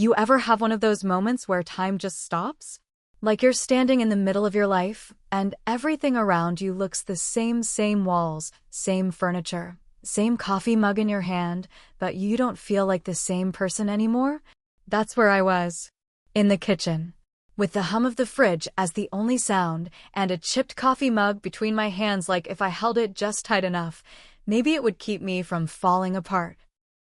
You ever have one of those moments where time just stops? Like you're standing in the middle of your life, and everything around you looks the same walls, same furniture, same coffee mug in your hand, but you don't feel like the same person anymore? That's where I was. In the kitchen. With the hum of the fridge as the only sound, and a chipped coffee mug between my hands, like if I held it just tight enough, maybe it would keep me from falling apart.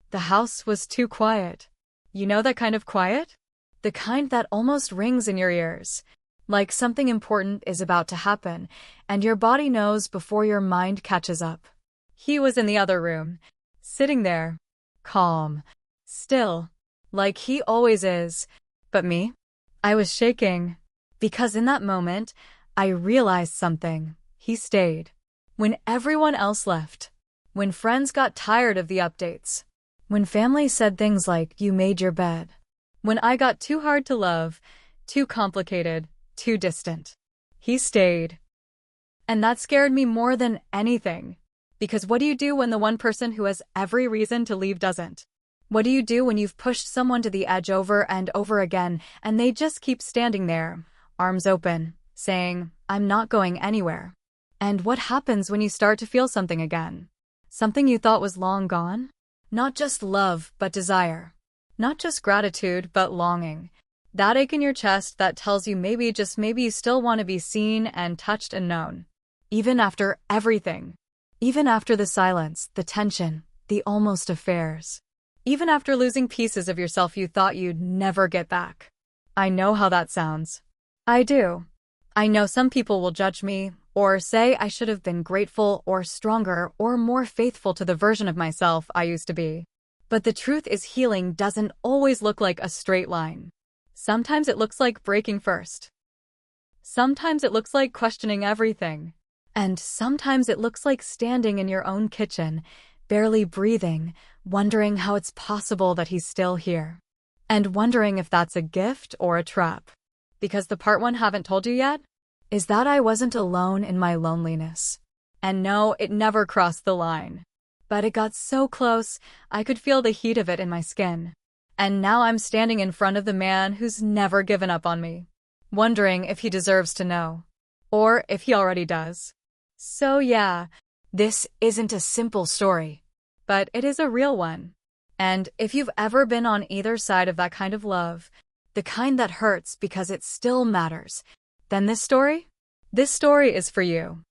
The house was too quiet. You know that kind of quiet? The kind that almost rings in your ears. Like something important is about to happen, and your body knows before your mind catches up. He was in the other room, sitting there, calm, still, like he always is. But me? I was shaking. Because in that moment, I realized something. He stayed. When everyone else left. When friends got tired of the updates. When family said things like, "You made your bed." When I got too hard to love, too complicated, too distant. He stayed. And that scared me more than anything. Because what do you do when the one person who has every reason to leave doesn't? What do you do when you've pushed someone to the edge over and over again, and they just keep standing there, arms open, saying, "I'm not going anywhere"? And what happens when you start to feel something again? Something you thought was long gone? Not just love, but desire. Not just gratitude, but longing. That ache in your chest that tells you maybe, just maybe, you still want to be seen and touched and known. Even after everything. Even after the silence, the tension, the almost affairs. Even after losing pieces of yourself you thought you'd never get back. I know how that sounds. I do. I know some people will judge me, or say I should have been grateful or stronger or more faithful to the version of myself I used to be. But the truth is, healing doesn't always look like a straight line. Sometimes it looks like breaking first. Sometimes it looks like questioning everything. And sometimes it looks like standing in your own kitchen, barely breathing, wondering how it's possible that he's still here. And wondering if that's a gift or a trap. Because the part one haven't told you yet is that I wasn't alone in my loneliness. And no, it never crossed the line. But it got so close, I could feel the heat of it in my skin. And now I'm standing in front of the man who's never given up on me, wondering if he deserves to know. Or if he already does. So yeah, this isn't a simple story. But it is a real one. And if you've ever been on either side of that kind of love, the kind that hurts because it still matters, then this story is for you.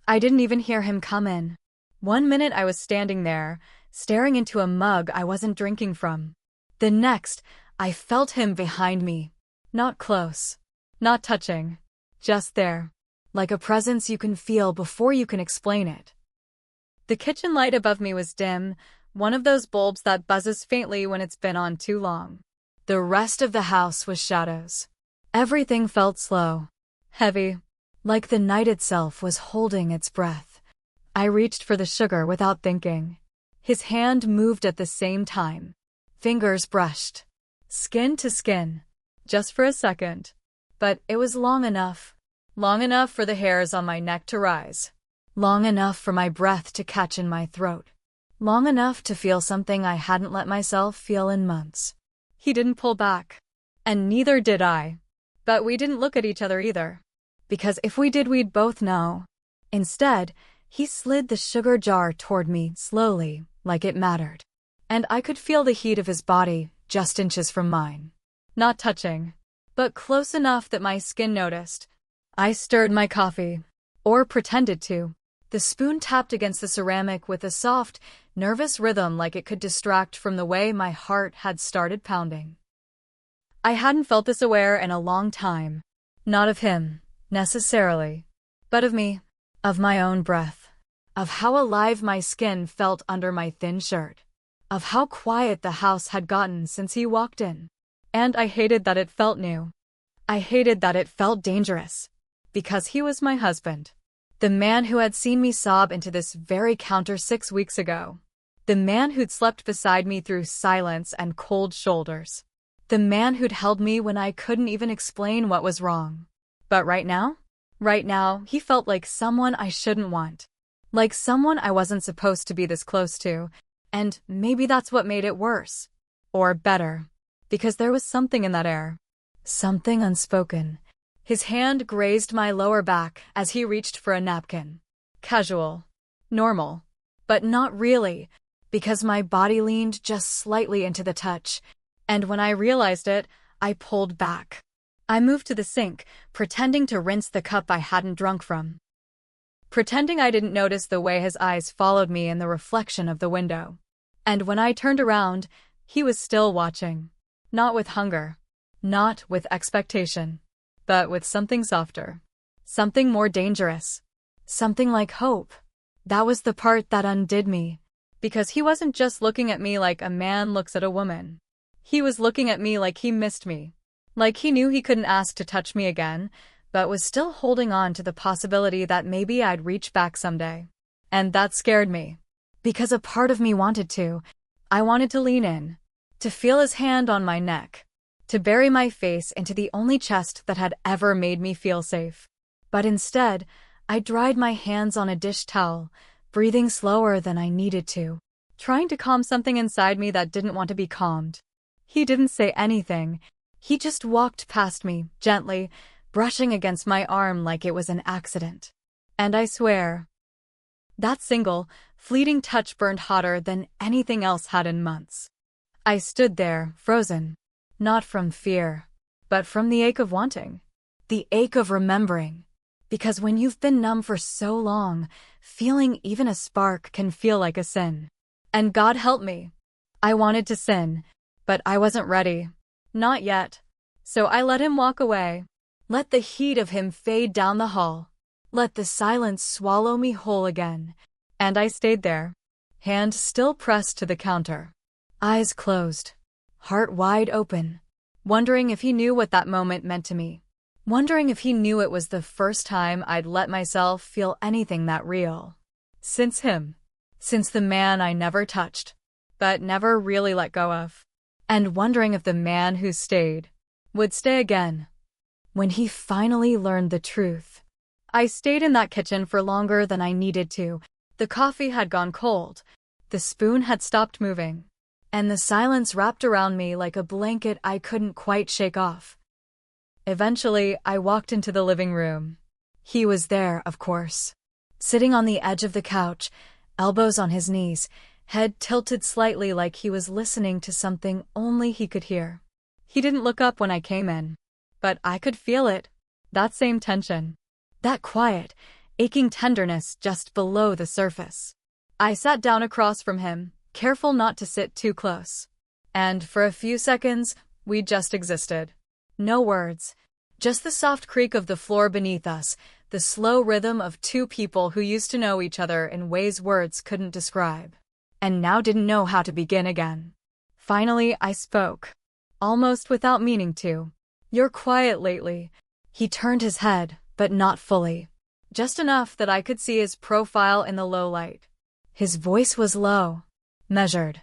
I didn't even hear him come in. One minute I was standing there, staring into a mug I wasn't drinking from. The next, I felt him behind me. Not close. Not touching. Just there. Like a presence you can feel before you can explain it. The kitchen light above me was dim, one of those bulbs that buzzes faintly when it's been on too long. The rest of the house was shadows. Everything felt slow. Heavy. Like the night itself was holding its breath. I reached for the sugar without thinking. His hand moved at the same time. Fingers brushed. Skin to skin. Just for a second. But it was long enough. Long enough for the hairs on my neck to rise. Long enough for my breath to catch in my throat. Long enough to feel something I hadn't let myself feel in months. He didn't pull back. And neither did I. But we didn't look at each other either. Because if we did, we'd both know. Instead, he slid the sugar jar toward me slowly, like it mattered. And I could feel the heat of his body, just inches from mine. Not touching, but close enough that my skin noticed. I stirred my coffee. Or pretended to. The spoon tapped against the ceramic with a soft, nervous rhythm, like it could distract from the way my heart had started pounding. I hadn't felt this aware in a long time. Not of him, necessarily. But of me. Of my own breath. Of how alive my skin felt under my thin shirt. Of how quiet the house had gotten since he walked in. And I hated that it felt new. I hated that it felt dangerous. Because he was my husband. The man who had seen me sob into this very counter 6 weeks ago. The man who'd slept beside me through silence and cold shoulders. The man who'd held me when I couldn't even explain what was wrong. But right now, he felt like someone I shouldn't want. Like someone I wasn't supposed to be this close to. And maybe that's what made it worse. Or better. because there was something in that air. Something unspoken. His hand grazed my lower back as he reached for a napkin. Casual. Normal. But not really, because my body leaned just slightly into the touch, and when I realized it, I pulled back. I moved to the sink, pretending to rinse the cup I hadn't drunk from. Pretending I didn't notice the way his eyes followed me in the reflection of the window. And when I turned around, he was still watching. Not with hunger. Not with expectation. But with something softer. Something more dangerous. Something like hope. That was the part that undid me. Because he wasn't just looking at me like a man looks at a woman. He was looking at me like he missed me. Like he knew he couldn't ask to touch me again, but was still holding on to the possibility that maybe I'd reach back someday. And that scared me. Because a part of me wanted to. I wanted to lean in. To feel his hand on my neck. To bury my face into the only chest that had ever made me feel safe. But instead, I dried my hands on a dish towel, breathing slower than I needed to, trying to calm something inside me that didn't want to be calmed. He didn't say anything. He just walked past me, gently, brushing against my arm like it was an accident. And I swear, that single, fleeting touch burned hotter than anything else had in months. I stood there, frozen. Not from fear, but from the ache of wanting. The ache of remembering. Because when you've been numb for so long, feeling even a spark can feel like a sin. And God help me. I wanted to sin, but I wasn't ready. Not yet. So I let him walk away. Let the heat of him fade down the hall. Let the silence swallow me whole again. And I stayed there. Hand still pressed to the counter. Eyes closed. Heart wide open. Wondering if he knew what that moment meant to me. Wondering if he knew it was the first time I'd let myself feel anything that real. Since him. Since the man I never touched, but never really let go of. And wondering if the man who stayed would stay again. When he finally learned the truth. I stayed in that kitchen for longer than I needed to. The coffee had gone cold. The spoon had stopped moving. And the silence wrapped around me like a blanket I couldn't quite shake off. Eventually, I walked into the living room. He was there, of course. Sitting on the edge of the couch, elbows on his knees, head tilted slightly like he was listening to something only he could hear. He didn't look up when I came in. But I could feel it. That same tension. That quiet, aching tenderness just below the surface. I sat down across from him, careful not to sit too close. And for a few seconds, we just existed. No words. Just the soft creak of the floor beneath us, the slow rhythm of two people who used to know each other in ways words couldn't describe. And now didn't know how to begin again. Finally, I spoke. Almost without meaning to. You're quiet lately. He turned his head, but not fully. Just enough that I could see his profile in the low light. His voice was low. Measured.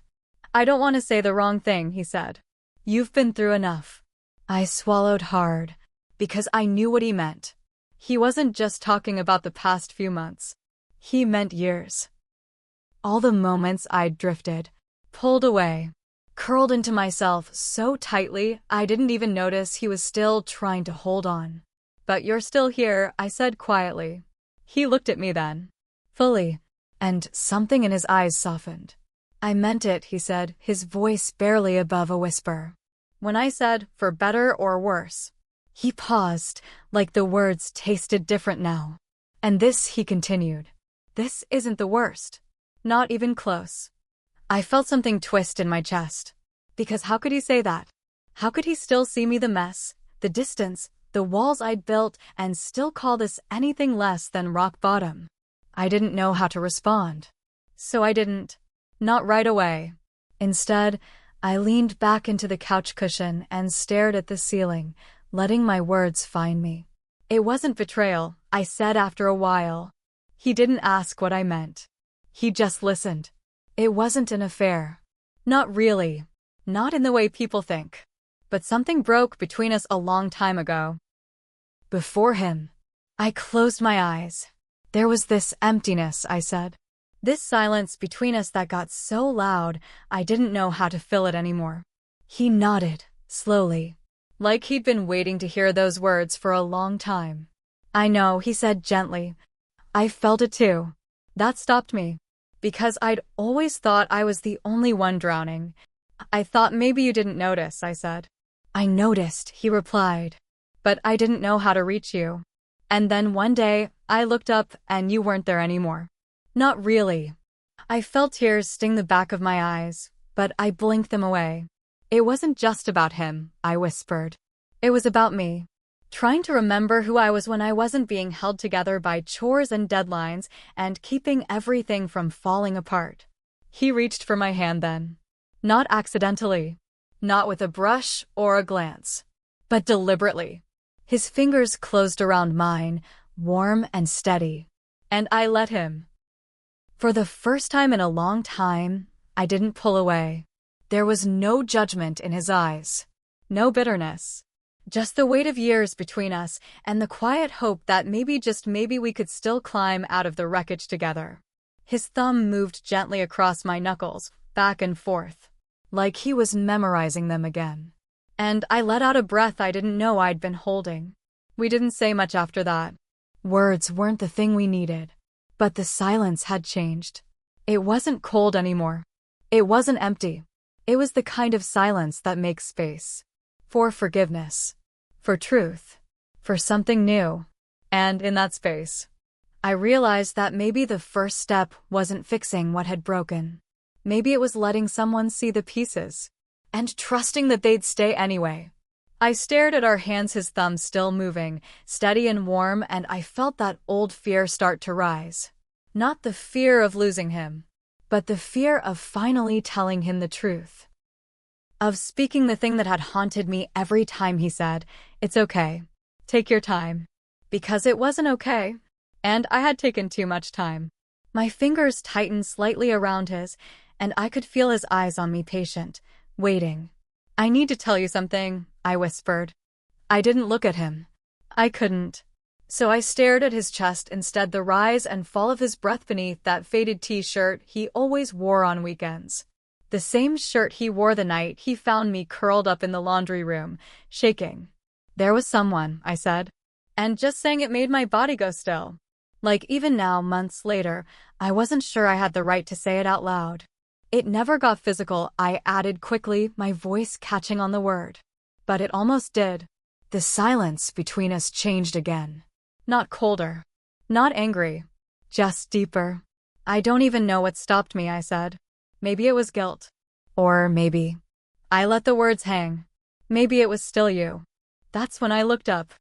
I don't want to say the wrong thing, he said. You've been through enough. I swallowed hard, because I knew what he meant. He wasn't just talking about the past few months. He meant years. All the moments I'd drifted, pulled away, curled into myself so tightly I didn't even notice he was still trying to hold on. But you're still here, I said quietly. He looked at me then. Fully. And something in his eyes softened. I meant it, he said, his voice barely above a whisper. When I said, for better or worse. He paused, like the words tasted different now. And this, he continued. This isn't the worst. Not even close. I felt something twist in my chest. Because how could he say that? How could he still see me the mess, the distance, the walls I'd built, and still call this anything less than rock bottom? I didn't know how to respond. So I didn't. Not right away. Instead, I leaned back into the couch cushion and stared at the ceiling, letting my words find me. It wasn't betrayal, I said after a while. He didn't ask what I meant. He just listened. It wasn't an affair. Not really. Not in the way people think. But something broke between us a long time ago. Before him. I closed my eyes. There was this emptiness, I said. This silence between us that got so loud, I didn't know how to fill it anymore. He nodded, slowly, like he'd been waiting to hear those words for a long time. "I know," he said gently. "I felt it too. That stopped me. Because I'd always thought I was the only one drowning. I thought maybe you didn't notice," I said. "I noticed," he replied. "But I didn't know how to reach you. And then one day, I looked up and you weren't there anymore." Not really. I felt tears sting the back of my eyes, but I blinked them away. "It wasn't just about him," I whispered. "It was about me. Trying to remember who I was when I wasn't being held together by chores and deadlines and keeping everything from falling apart." He reached for my hand then. Not accidentally. Not with a brush or a glance. But deliberately. His fingers closed around mine, warm and steady. And I let him. For the first time in a long time, I didn't pull away. There was no judgment in his eyes. No bitterness. Just the weight of years between us and the quiet hope that maybe, just maybe, we could still climb out of the wreckage together. His thumb moved gently across my knuckles, back and forth, like he was memorizing them again. And I let out a breath I didn't know I'd been holding. We didn't say much after that. Words weren't the thing we needed. But the silence had changed. It wasn't cold anymore. It wasn't empty. It was the kind of silence that makes space. For forgiveness. For truth. For something new. And in that space, I realized that maybe the first step wasn't fixing what had broken. Maybe it was letting someone see the pieces. And trusting that they'd stay anyway. I stared at our hands, his thumb still moving, steady and warm, and I felt that old fear start to rise. Not the fear of losing him, but the fear of finally telling him the truth. Of speaking the thing that had haunted me every time he said, "It's okay. Take your time." Because it wasn't okay. And I had taken too much time. My fingers tightened slightly around his, and I could feel his eyes on me, patient, waiting. "I need to tell you something," I whispered. I didn't look at him. I couldn't. So I stared at his chest instead, the rise and fall of his breath beneath that faded t-shirt he always wore on weekends. The same shirt he wore the night he found me curled up in the laundry room, shaking. "There was someone," I said. And just saying it made my body go still. Like even now, months later, I wasn't sure I had the right to say it out loud. "It never got physical," I added quickly, my voice catching on the word. But it almost did. The silence between us changed again. Not colder. Not angry. Just deeper. "I don't even know what stopped me," I said. Maybe it was guilt. Or maybe. I let the words hang. Maybe it was still you. That's when I looked up.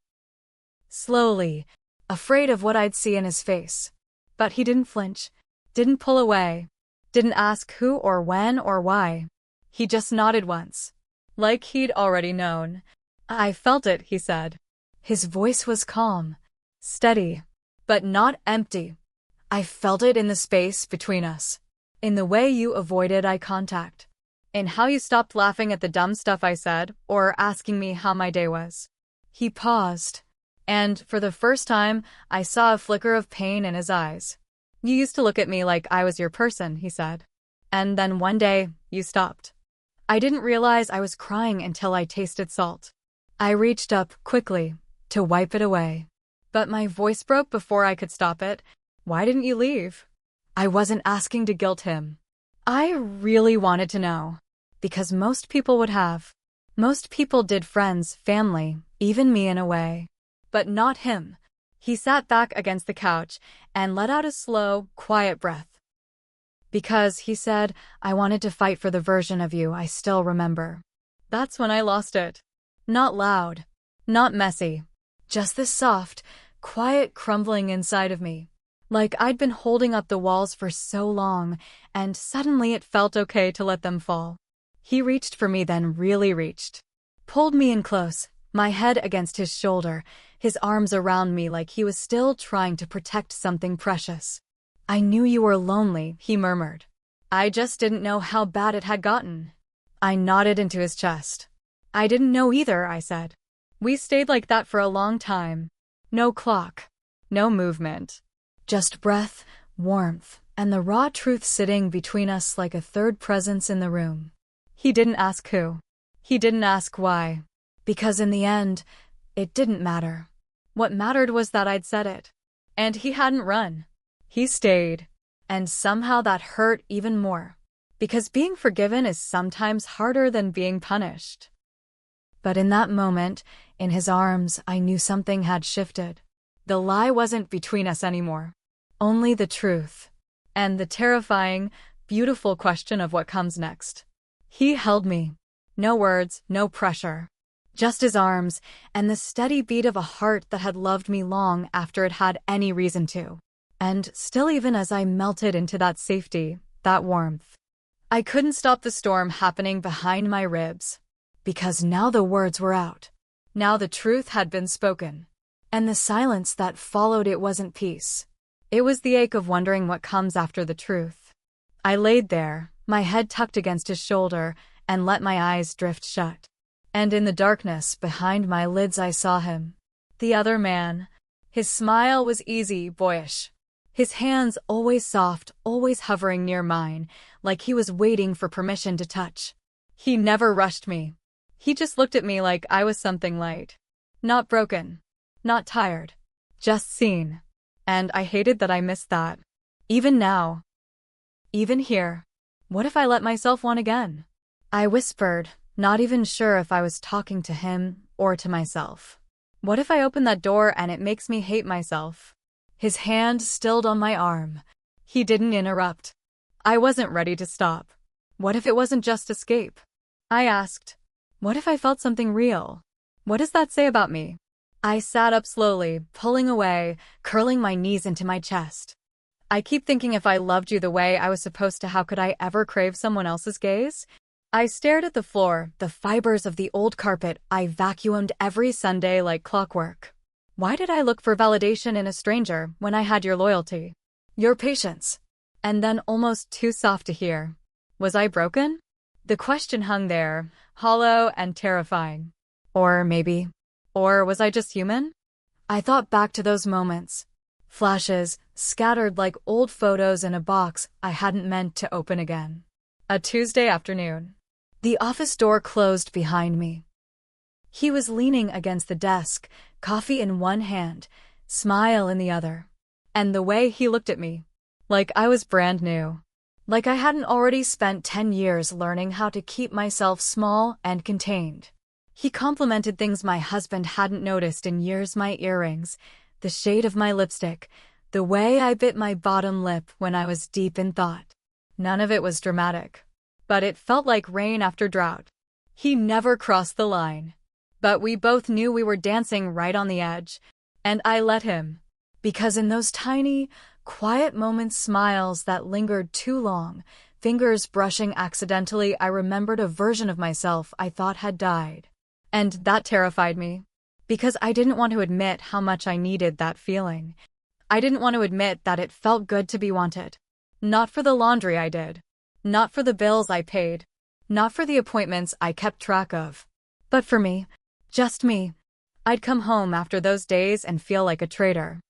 Slowly, afraid of what I'd see in his face. But he didn't flinch. Didn't pull away. Didn't ask who or when or why. He just nodded once. Like he'd already known. "I felt it," he said. His voice was calm. Steady. But not empty. "I felt it in the space between us. In the way you avoided eye contact. In how you stopped laughing at the dumb stuff I said, or asking me how my day was." He paused. And, for the first time, I saw a flicker of pain in his eyes. "You used to look at me like I was your person," he said. "And then one day, you stopped." I didn't realize I was crying until I tasted salt. I reached up, quickly, to wipe it away. But my voice broke before I could stop it. "Why didn't you leave?" I wasn't asking to guilt him. I really wanted to know. Because most people would have. Most people did, friends, family, even me in a way. But not him. He sat back against the couch and let out a slow, quiet breath. "Because," he said, "I wanted to fight for the version of you I still remember." That's when I lost it. Not loud. Not messy. Just this soft, quiet crumbling inside of me. Like I'd been holding up the walls for so long, and suddenly it felt okay to let them fall. He reached for me, then really reached. Pulled me in close, my head against his shoulder, his arms around me like he was still trying to protect something precious. "I knew you were lonely," he murmured. "I just didn't know how bad it had gotten." I nodded into his chest. "I didn't know either," I said. We stayed like that for a long time. No clock. No movement. Just breath, warmth, and the raw truth sitting between us like a third presence in the room. He didn't ask who. He didn't ask why. Because in the end, it didn't matter. What mattered was that I'd said it. And he hadn't run. He stayed. And somehow that hurt even more. Because being forgiven is sometimes harder than being punished. But in that moment, in his arms, I knew something had shifted. The lie wasn't between us anymore. Only the truth. And the terrifying, beautiful question of what comes next. He held me. No words, no pressure. Just his arms, and the steady beat of a heart that had loved me long after it had any reason to. And still, even as I melted into that safety, that warmth, I couldn't stop the storm happening behind my ribs. Because now the words were out. Now the truth had been spoken. And the silence that followed it wasn't peace. It was the ache of wondering what comes after the truth. I laid there, my head tucked against his shoulder, and let my eyes drift shut. And in the darkness behind my lids I saw him. The other man. His smile was easy, boyish. His hands always soft, always hovering near mine, like he was waiting for permission to touch. He never rushed me. He just looked at me like I was something light. Not broken. Not tired. Just seen. And I hated that I missed that. Even now. Even here. What if I let myself want again? I whispered, not even sure if I was talking to him or to myself. What if I open that door and it makes me hate myself? His hand stilled on my arm. He didn't interrupt. I wasn't ready to stop. What if it wasn't just escape? I asked. What if I felt something real? What does that say about me? I sat up slowly, pulling away, curling my knees into my chest. I keep thinking if I loved you the way I was supposed to, how could I ever crave someone else's gaze? I stared at the floor, the fibers of the old carpet I vacuumed every Sunday like clockwork. Why did I look for validation in a stranger when I had your loyalty? Your patience. And then, almost too soft to hear, was I broken? The question hung there, hollow and terrifying. Or was I just human? I thought back to those moments. Flashes, scattered like old photos in a box I hadn't meant to open again. A Tuesday afternoon. The office door closed behind me. He was leaning against the desk, coffee in one hand, smile in the other. And the way he looked at me, like I was brand new. Like I hadn't already spent 10 years learning how to keep myself small and contained. He complimented things my husband hadn't noticed in years: my earrings, the shade of my lipstick, the way I bit my bottom lip when I was deep in thought. None of it was dramatic. But it felt like rain after drought. He never crossed the line. But we both knew we were dancing right on the edge. And I let him. Because in those tiny, quiet moments, smiles that lingered too long, fingers brushing accidentally, I remembered a version of myself I thought had died. And that terrified me. Because I didn't want to admit how much I needed that feeling. I didn't want to admit that it felt good to be wanted. Not for the laundry I did. Not for the bills I paid. Not for the appointments I kept track of. But for me. Just me. I'd come home after those days and feel like a traitor.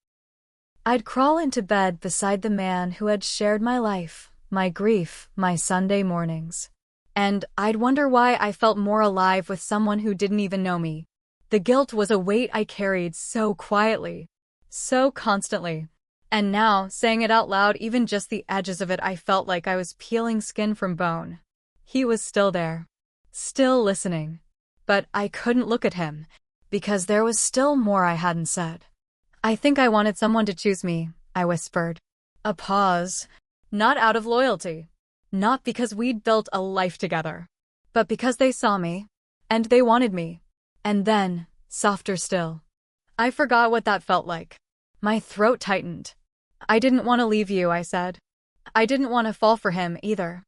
I'd crawl into bed beside the man who had shared my life, my grief, my Sunday mornings. And I'd wonder why I felt more alive with someone who didn't even know me. The guilt was a weight I carried so quietly, so constantly. And now, saying it out loud, even just the edges of it, I felt like I was peeling skin from bone. He was still there. Still listening. But I couldn't look at him, because there was still more I hadn't said. I think I wanted someone to choose me, I whispered. A pause. Not out of loyalty. Not because we'd built a life together. But because they saw me. And they wanted me. And then, softer still. I forgot what that felt like. My throat tightened. I didn't want to leave you, I said. I didn't want to fall for him either.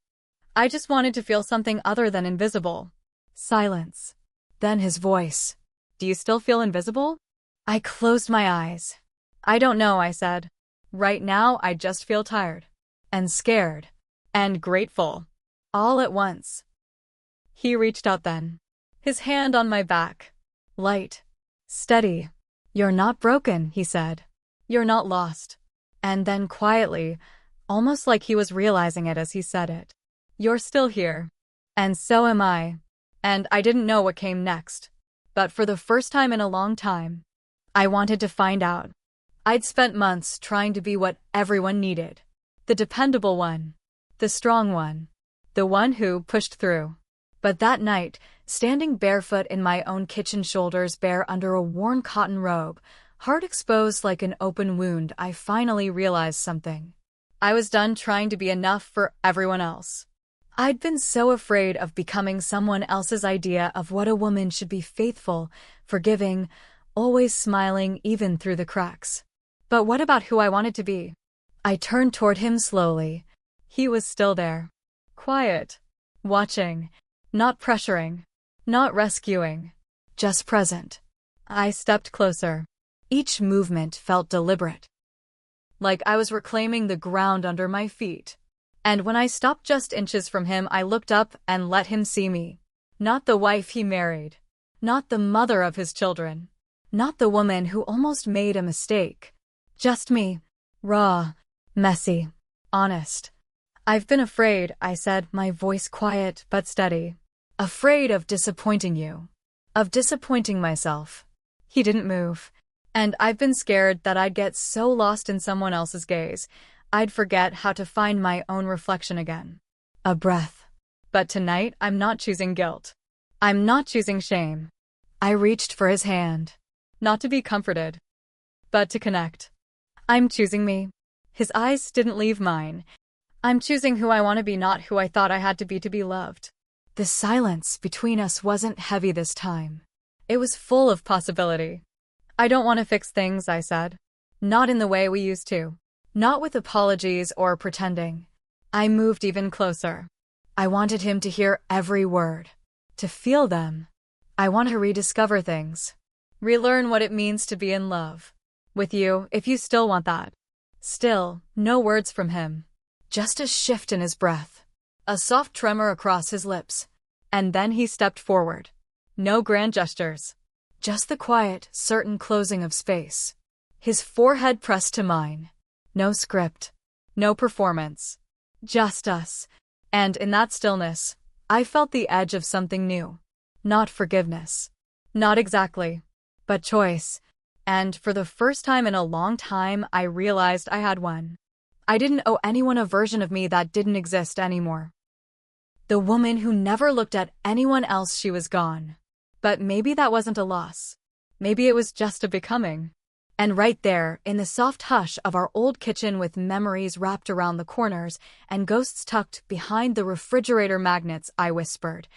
I just wanted to feel something other than invisible. Silence. Then his voice. Do you still feel invisible? I closed my eyes. I don't know, I said. Right now, I just feel tired. And scared. And grateful. All at once. He reached out then. His hand on my back. Light. Steady. You're not broken, he said. You're not lost. And then quietly, almost like he was realizing it as he said it. You're still here. And so am I. And I didn't know what came next. But for the first time in a long time, I wanted to find out. I'd spent months trying to be what everyone needed. The dependable one. The strong one. The one who pushed through. But that night, standing barefoot in my own kitchen, shoulders bare under a worn cotton robe, heart exposed like an open wound, I finally realized something. I was done trying to be enough for everyone else. I'd been so afraid of becoming someone else's idea of what a woman should be: faithful, forgiving, always smiling even through the cracks. But what about who I wanted to be? I turned toward him slowly. He was still there. Quiet. Watching. Not pressuring. Not rescuing. Just present. I stepped closer. Each movement felt deliberate. Like I was reclaiming the ground under my feet. And when I stopped just inches from him, I looked up and let him see me. Not the wife he married. Not the mother of his children. Not the woman who almost made a mistake. Just me. Raw. Messy. Honest. I've been afraid, I said, my voice quiet but steady. Afraid of disappointing you. Of disappointing myself. He didn't move. And I've been scared that I'd get so lost in someone else's gaze, I'd forget how to find my own reflection again. A breath. But tonight, I'm not choosing guilt. I'm not choosing shame. I reached for his hand. Not to be comforted, but to connect. I'm choosing me. His eyes didn't leave mine. I'm choosing who I want to be, not who I thought I had to be loved. The silence between us wasn't heavy this time. It was full of possibility. I don't want to fix things, I said. Not in the way we used to. Not with apologies or pretending. I moved even closer. I wanted him to hear every word. To feel them. I want to rediscover things. Relearn what it means to be in love. With you, if you still want that. Still, no words from him. Just a shift in his breath. A soft tremor across his lips. And then he stepped forward. No grand gestures. Just the quiet, certain closing of space. His forehead pressed to mine. No script. No performance. Just us. And in that stillness, I felt the edge of something new. Not forgiveness. Not exactly. But choice. And for the first time in a long time, I realized I had one. I didn't owe anyone a version of me that didn't exist anymore. The woman who never looked at anyone else, she was gone. But maybe that wasn't a loss. Maybe it was just a becoming. And right there, in the soft hush of our old kitchen, with memories wrapped around the corners and ghosts tucked behind the refrigerator magnets, I whispered,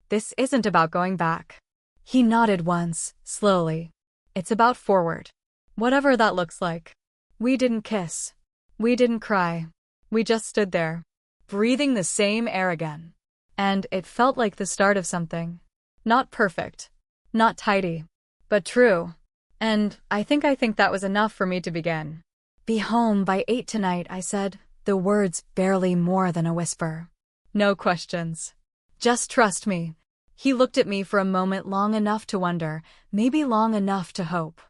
"This isn't about going back." He nodded once, slowly. "It's about forward. Whatever that looks like." We didn't kiss. We didn't cry. We just stood there, breathing the same air again. And it felt like the start of something. Not perfect. Not tidy. But true. And I think that was enough for me to begin. "Be home by 8 tonight," I said, the words barely more than a whisper. No questions. Just trust me. He looked at me for a moment, long enough to wonder, maybe long enough to hope.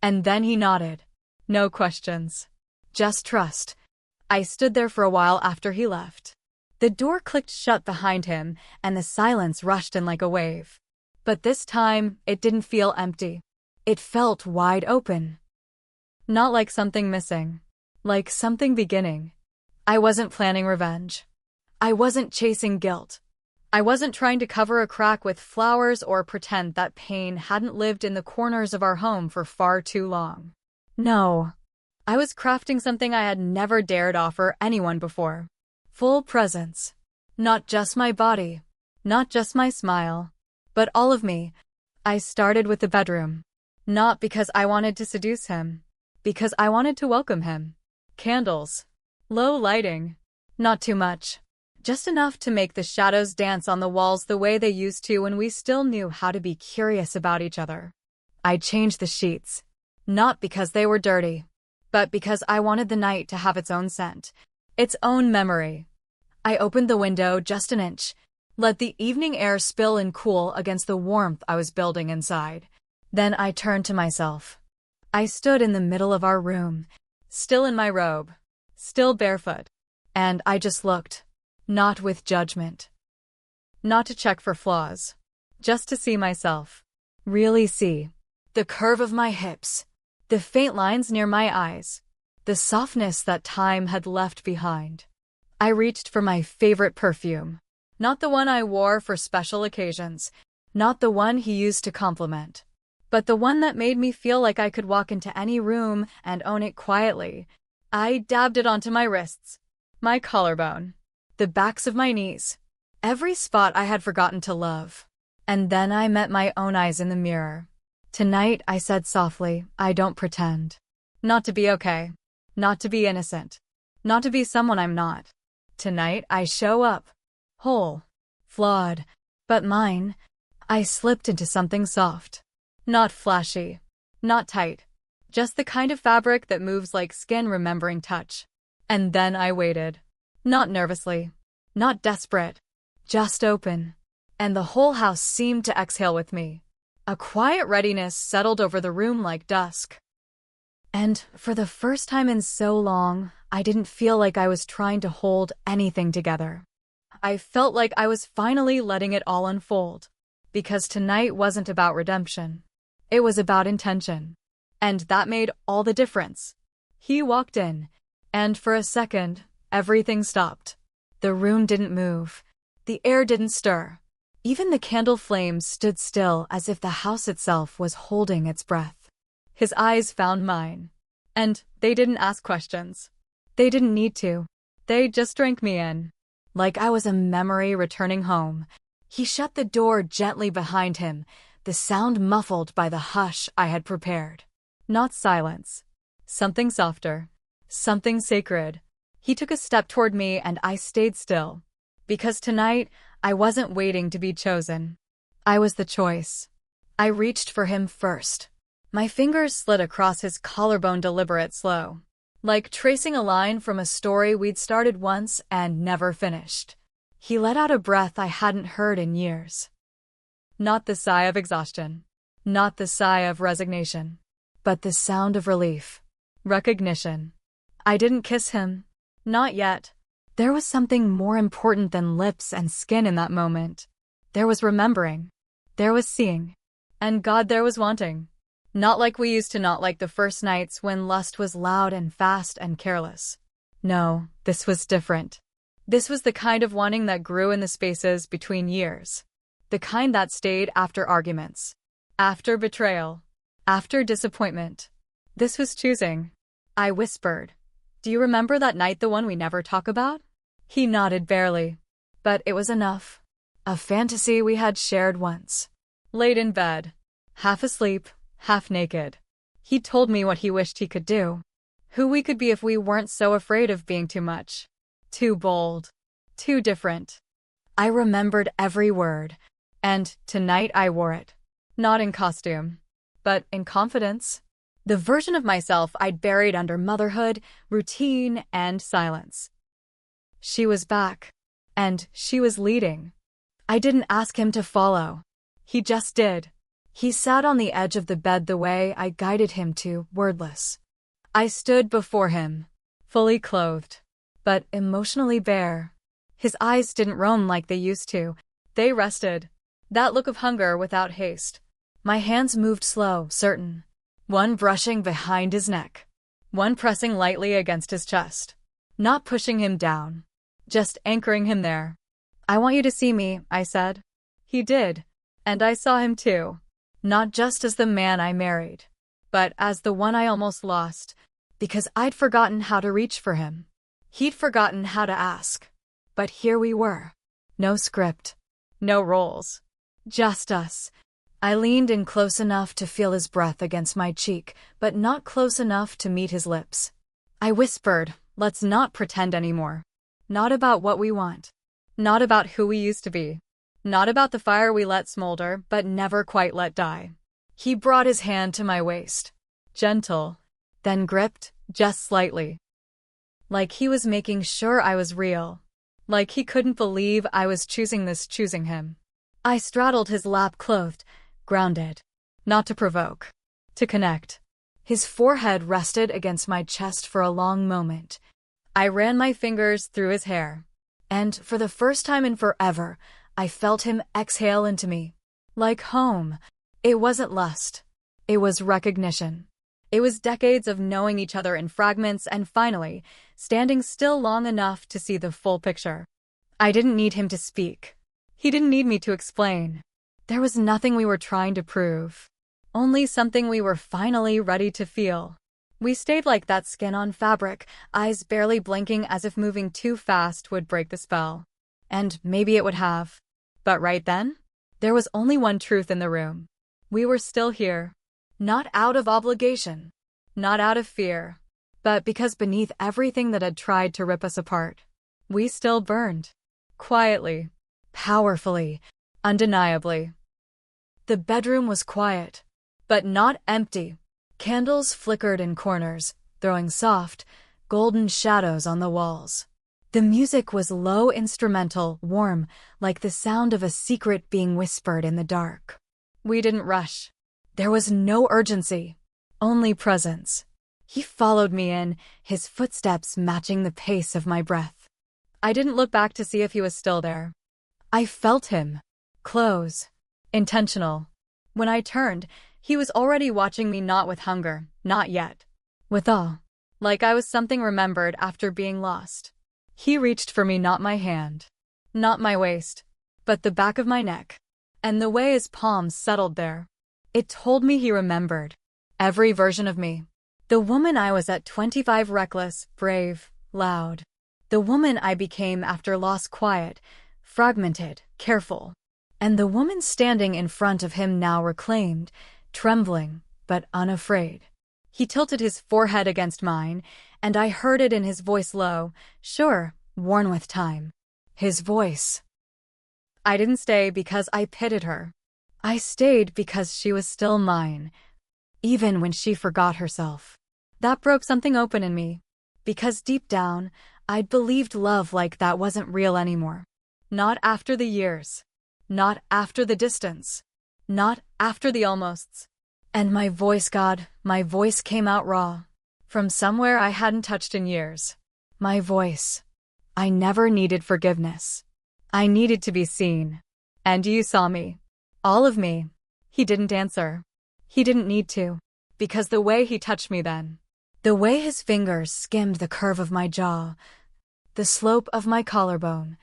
And then he nodded. No questions. Just trust. I stood there for a while after he left. The door clicked shut behind him, and the silence rushed in like a wave. But this time, it didn't feel empty. It felt wide open. Not like something missing. Like something beginning. I wasn't planning revenge. I wasn't chasing guilt. I wasn't trying to cover a crack with flowers or pretend that pain hadn't lived in the corners of our home for far too long. No. I was crafting something I had never dared offer anyone before. Full presence. Not just my body. Not just my smile. But all of me. I started with the bedroom. Not because I wanted to seduce him. Because I wanted to welcome him. Candles. Low lighting. Not too much. Just enough to make the shadows dance on the walls the way they used to when we still knew how to be curious about each other. I changed the sheets. Not because they were dirty. But because I wanted the night to have its own scent. Its own memory. I opened the window just an inch. Let the evening air spill and cool against the warmth I was building inside. Then I turned to myself. I stood in the middle of our room, still in my robe, still barefoot. And I just looked. Not with judgment. Not to check for flaws. just to see myself. Really see. The curve of my hips. The faint lines near my eyes. The softness that time had left behind. I reached for my favorite perfume. Not the one I wore for special occasions. Not the one he used to compliment. But the one that made me feel like I could walk into any room and own it quietly. I dabbed it onto my wrists, my collarbone, the backs of my knees, every spot I had forgotten to love. And then I met my own eyes in the mirror. Tonight, I said softly, I don't pretend. Not to be okay. Not to be innocent. Not to be someone I'm not. Tonight, I show up. Whole. Flawed. But mine. I slipped into something soft. Not flashy. Not tight. Just the kind of fabric that moves like skin remembering touch. And then I waited. Not nervously. Not desperate. Just open. And the whole house seemed to exhale with me. A quiet readiness settled over the room like dusk. And for the first time in so long, I didn't feel like I was trying to hold anything together. I felt like I was finally letting it all unfold. Because tonight wasn't about redemption. It was about intention. And that made all the difference. He walked in, and for a second, everything stopped. The room didn't move. The air didn't stir. Even the candle flames stood still as if the house itself was holding its breath. His eyes found mine. And they didn't ask questions. They didn't need to. They just drank me in. Like I was a memory returning home. He shut the door gently behind him, the sound muffled by the hush I had prepared. Not silence. Something softer. Something sacred. He took a step toward me and I stayed still. Because tonight, I wasn't waiting to be chosen. I was the choice. I reached for him first. My fingers slid across his collarbone deliberate slow. Like tracing a line from a story we'd started once and never finished. He let out a breath I hadn't heard in years. Not the sigh of exhaustion. Not the sigh of resignation. But the sound of relief. Recognition. I didn't kiss him. Not yet. There was something more important than lips and skin in that moment. There was remembering. There was seeing. And God, there was wanting. Not like we used to, not like the first nights when lust was loud and fast and careless. No, this was different. This was the kind of wanting that grew in the spaces between years. The kind that stayed after arguments. After betrayal. After disappointment. This was choosing. I whispered. Do you remember that night, the one we never talk about? He nodded barely. But it was enough. A fantasy we had shared once. Laid in bed. Half asleep, half naked. He told me what he wished he could do. Who we could be if we weren't so afraid of being too much. Too bold. Too different. I remembered every word. And tonight I wore it. Not in costume. But in confidence. The version of myself I'd buried under motherhood, routine, and silence. She was back. And she was leading. I didn't ask him to follow. He just did. He sat on the edge of the bed the way I guided him to, wordless. I stood before him, fully clothed, but emotionally bare. His eyes didn't roam like they used to. They rested. That look of hunger without haste. My hands moved slow, certain. One brushing behind his neck. One pressing lightly against his chest. Not pushing him down. Just anchoring him there. I want you to see me, I said. He did. And I saw him too. Not just as the man I married, but as the one I almost lost, because I'd forgotten how to reach for him. He'd forgotten how to ask. But here we were. No script. No roles. Just us. I leaned in close enough to feel his breath against my cheek, but not close enough to meet his lips. I whispered, let's not pretend anymore. Not about what we want. Not about who we used to be. Not about the fire we let smolder, but never quite let die. He brought his hand to my waist. Gentle. Then gripped, just slightly. Like he was making sure I was real. Like he couldn't believe I was choosing him. I straddled his lap, clothed, grounded. Not to provoke. To connect. His forehead rested against my chest for a long moment. I ran my fingers through his hair. And for the first time in forever, I felt him exhale into me. Like home. It wasn't lust. It was recognition. It was decades of knowing each other in fragments and finally, standing still long enough to see the full picture. I didn't need him to speak. He didn't need me to explain. There was nothing we were trying to prove. Only something we were finally ready to feel. We stayed like that, skin on fabric, eyes barely blinking as if moving too fast would break the spell. And maybe it would have. But right then, there was only one truth in the room. We were still here. Not out of obligation. Not out of fear. But because beneath everything that had tried to rip us apart, we still burned. Quietly. Powerfully. Undeniably. The bedroom was quiet. But not empty. Candles flickered in corners, throwing soft, golden shadows on the walls. The music was low, instrumental, warm, like the sound of a secret being whispered in the dark. We didn't rush. There was no urgency, only presence. He followed me in, his footsteps matching the pace of my breath. I didn't look back to see if he was still there. I felt him. Close. Intentional. When I turned, he was already watching me, not with hunger, not yet. With awe. Like I was something remembered after being lost. He reached for me, not my hand. Not my waist. But the back of my neck. And the way his palms settled there. It told me he remembered. Every version of me. The woman I was at 25, reckless, brave, loud. The woman I became after loss, quiet, fragmented, careful. And the woman standing in front of him now, reclaimed, trembling, but unafraid. He tilted his forehead against mine, and I heard it in his voice, low, sure, worn with time. His voice. I didn't stay because I pitied her. I stayed because she was still mine, even when she forgot herself. That broke something open in me, because deep down, I'd believed love like that wasn't real anymore. Not after the years. Not after the distance. Not after the almosts. And my voice, God, my voice came out raw. From somewhere I hadn't touched in years. My voice. I never needed forgiveness. I needed to be seen. And you saw me. All of me. He didn't answer. He didn't need to. Because the way he touched me then. The way his fingers skimmed the curve of my jaw. The slope of my collarbone.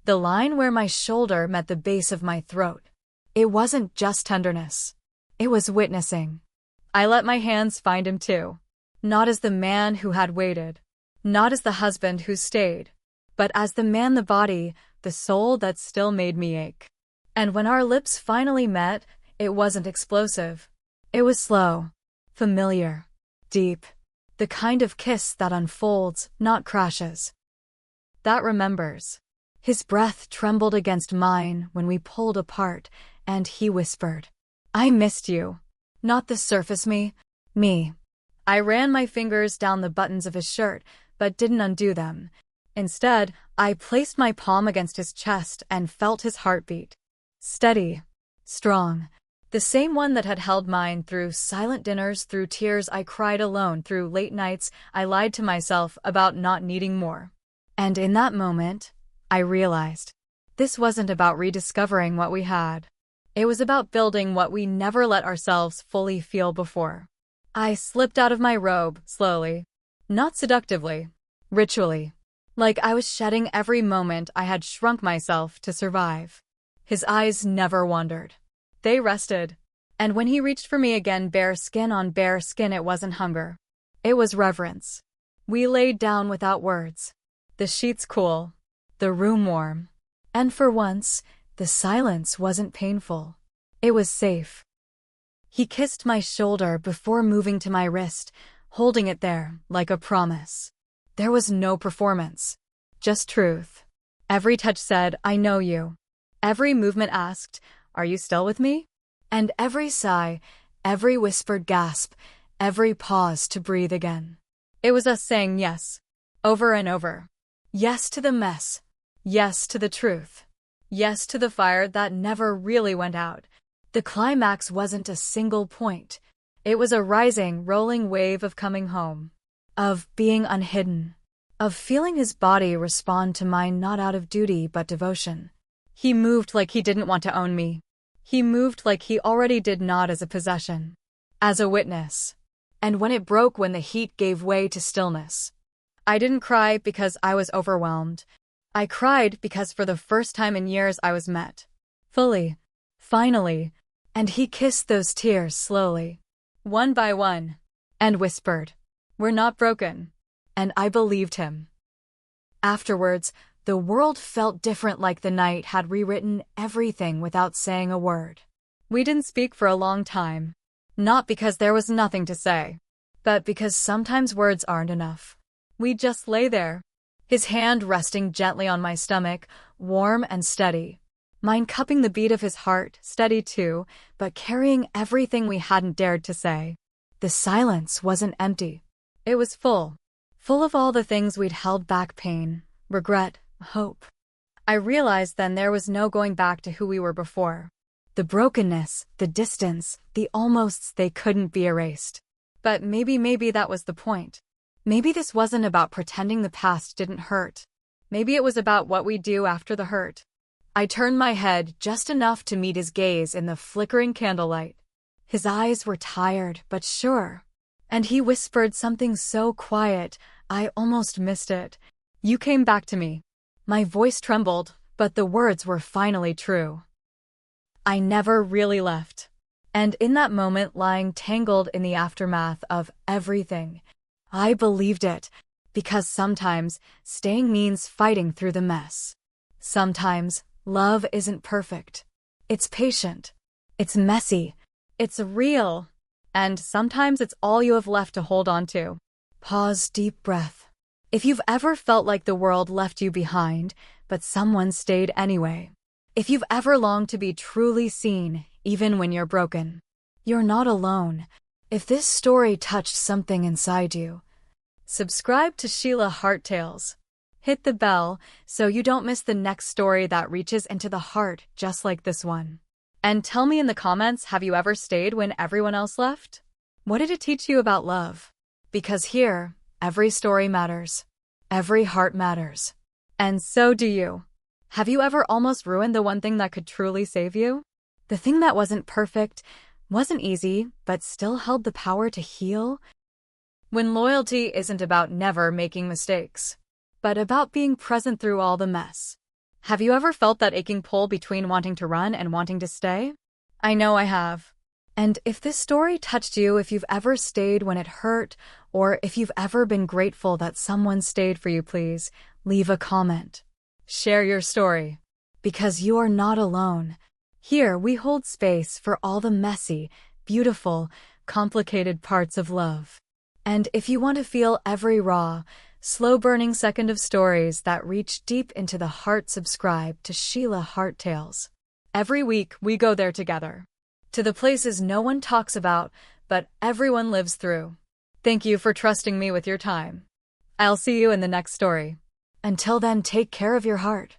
The line where my shoulder met the base of my throat. It wasn't just tenderness. It was witnessing. I let my hands find him too. Not as the man who had waited. Not as the husband who stayed. But as the man, the body, the soul that still made me ache. And when our lips finally met, it wasn't explosive. It was slow. Familiar. Deep. The kind of kiss that unfolds, not crashes. That remembers. His breath trembled against mine when we pulled apart, and he whispered, I missed you. Not the surface me. Me. I ran my fingers down the buttons of his shirt, but didn't undo them. Instead, I placed my palm against his chest and felt his heartbeat. Steady. Strong. The same one that had held mine through silent dinners, through tears I cried alone, through late nights I lied to myself about not needing more. And in that moment, I realized this wasn't about rediscovering what we had. It was about building what we never let ourselves fully feel before. I slipped out of my robe, slowly. Not seductively. Ritually. Like I was shedding every moment I had shrunk myself to survive. His eyes never wandered. They rested. And when he reached for me again, bare skin on bare skin, it wasn't hunger. It was reverence. We laid down without words. The sheets cool. The room warm. And for once, the silence wasn't painful. It was safe. He kissed my shoulder before moving to my wrist, holding it there like a promise. There was no performance. Just truth. Every touch said, I know you. Every movement asked, are you still with me? And every sigh, every whispered gasp, every pause to breathe again. It was us saying yes. Over and over. Yes to the mess. Yes to the truth. Yes to the fire that never really went out. The climax wasn't a single point. It was a rising, rolling wave of coming home. Of being unhidden. Of feeling his body respond to mine, not out of duty but devotion. He moved like he didn't want to own me. He moved like he already did, not as a possession, as a witness. And when it broke, when the heat gave way to stillness, I didn't cry because I was overwhelmed. I cried because for the first time in years I was met. Fully. Finally. And he kissed those tears slowly, one by one, and whispered, "We're not broken." And I believed him. Afterwards, the world felt different, like the night had rewritten everything without saying a word. We didn't speak for a long time. Not because there was nothing to say, but because sometimes words aren't enough. We just lay there, his hand resting gently on my stomach, warm and steady. Mine cupping the beat of his heart, steady too, but carrying everything we hadn't dared to say. The silence wasn't empty. It was full. Full of all the things we'd held back: pain, regret, hope. I realized then there was no going back to who we were before. The brokenness, the distance, the almosts, they couldn't be erased. But maybe that was the point. Maybe this wasn't about pretending the past didn't hurt. Maybe it was about what we do after the hurt. I turned my head just enough to meet his gaze in the flickering candlelight. His eyes were tired but sure. And he whispered something so quiet, I almost missed it. "You came back to me." My voice trembled, but the words were finally true. I never really left. And in that moment, lying tangled in the aftermath of everything, I believed it, because sometimes staying means fighting through the mess. Sometimes love isn't perfect. It's patient. It's messy. It's real. And sometimes it's all you have left to hold on to. Pause, deep breath. If you've ever felt like the world left you behind, but someone stayed anyway. If you've ever longed to be truly seen, even when you're broken, you're not alone. If this story touched something inside you, subscribe to Sheila Hart Tales. Hit the bell so you don't miss the next story that reaches into the heart just like this one. And tell me in the comments, have you ever stayed when everyone else left? What did it teach you about love? Because here, every story matters. Every heart matters. And so do you. Have you ever almost ruined the one thing that could truly save you? The thing that wasn't perfect, wasn't easy, but still held the power to heal? When loyalty isn't about never making mistakes, but about being present through all the mess. Have you ever felt that aching pull between wanting to run and wanting to stay? I know I have. And if this story touched you, if you've ever stayed when it hurt, or if you've ever been grateful that someone stayed for you, please leave a comment. Share your story. Because you are not alone. Here we hold space for all the messy, beautiful, complicated parts of love. And if you want to feel every raw, slow-burning second of stories that reach deep into the heart, subscribe to Sheila Hart Tales. Every week, we go there together. To the places no one talks about, but everyone lives through. Thank you for trusting me with your time. I'll see you in the next story. Until then, take care of your heart.